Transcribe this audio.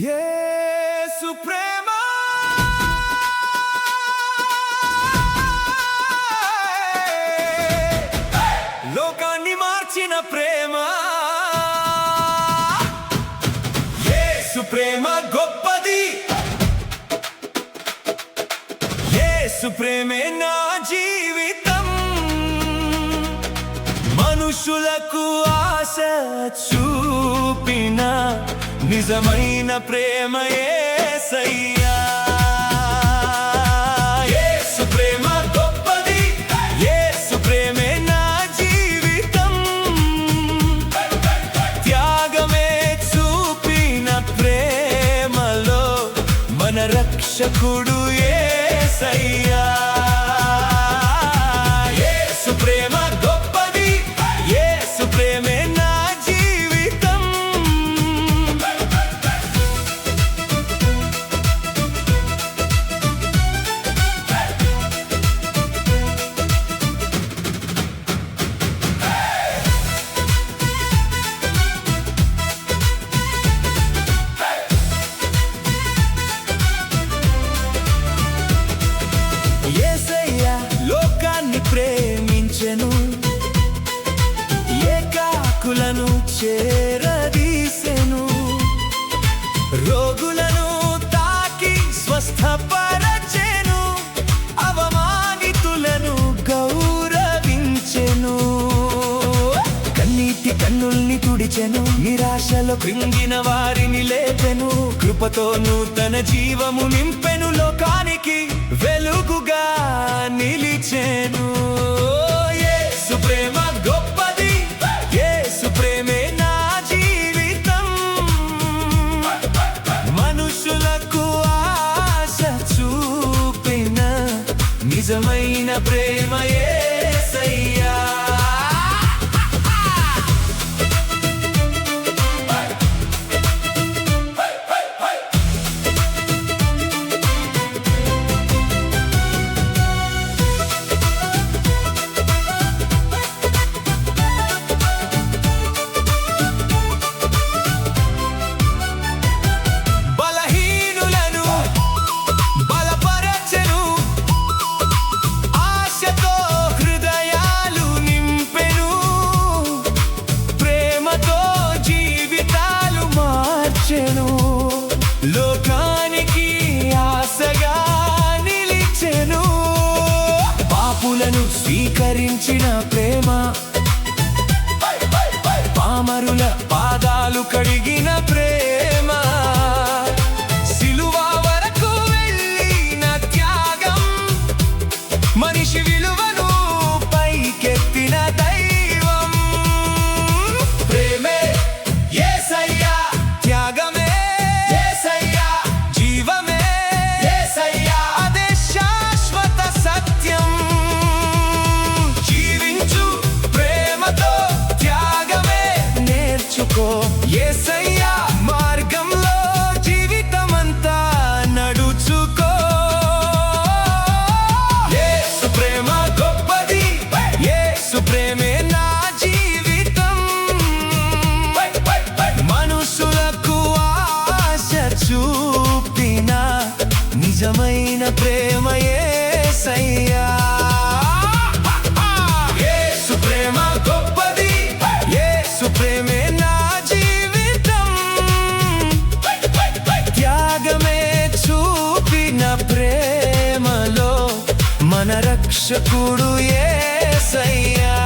యేసు ప్రేమ లోకాన్ని మార్చిన ప్రేమ. యేసు ప్రేమ గొప్పది, యేసు ప్రేమే నా జీవితం. మనుషులకు ఆశ చూపిన నిజమైన ప్రేమ యేసయ్యా. యేసు ప్రేమ గొప్పది, యేసు ప్రేమే నా జీవితం. త్యాగమే చూపిన ప్రేమలో మన రక్షకుడు యేసయ్యా. యేసు ప్రేమ గొప్పది, యేసు ప్రేమే నా జీవితం. యేసయ్యా లోకాన్ని ప్రేమించెను, ఏకాకులను చేరదీసెను. రోగులను తాకి స్వస్థపరచెను, అవమానితులను గౌరవించెను. కన్నీటి కన్నుల్ని తుడిచెను, నిరాశలో కృంగిన వారిని లేపెను. కృపతో నూతన జీవము నింపెను, లోకానికి వెలుగుగా నిలిచెను. యేసు ప్రేమ గొప్పది, యేసు ప్రేమే నా జీవితం. మనుషులకు ఆశ చూపిన నిజమైన ప్రేమ యేసయ్యా. లోకానికి ఆశగా నిలిచెను, పాపులను స్వీకరించిన ప్రేమ. పామరుల పాదాలు కడిగిన ప్రేమ. సిలువ వరకు వెళ్ళిన త్యాగం, మనిషి విలువను పైకెత్తిన దైవం. ప్రేమే యేసయ్యా, త్యాగమే యేసయ్యా మార్గంలో జీవితమంతా నడుచుకో. యేసు ప్రేమ గొప్పది, యేసు ప్రేమే నా జీవితం. మనుషులకు ఆశ చూపిన నిజమైన ప్రేమ యేసయ్యా. యేసు ప్రేమ గొప్పది, యేసు ప్రేమే నా జీవితం. త్యాగమే చూపిన ప్రేమలో మన రక్షకుడు యేసయ్యా.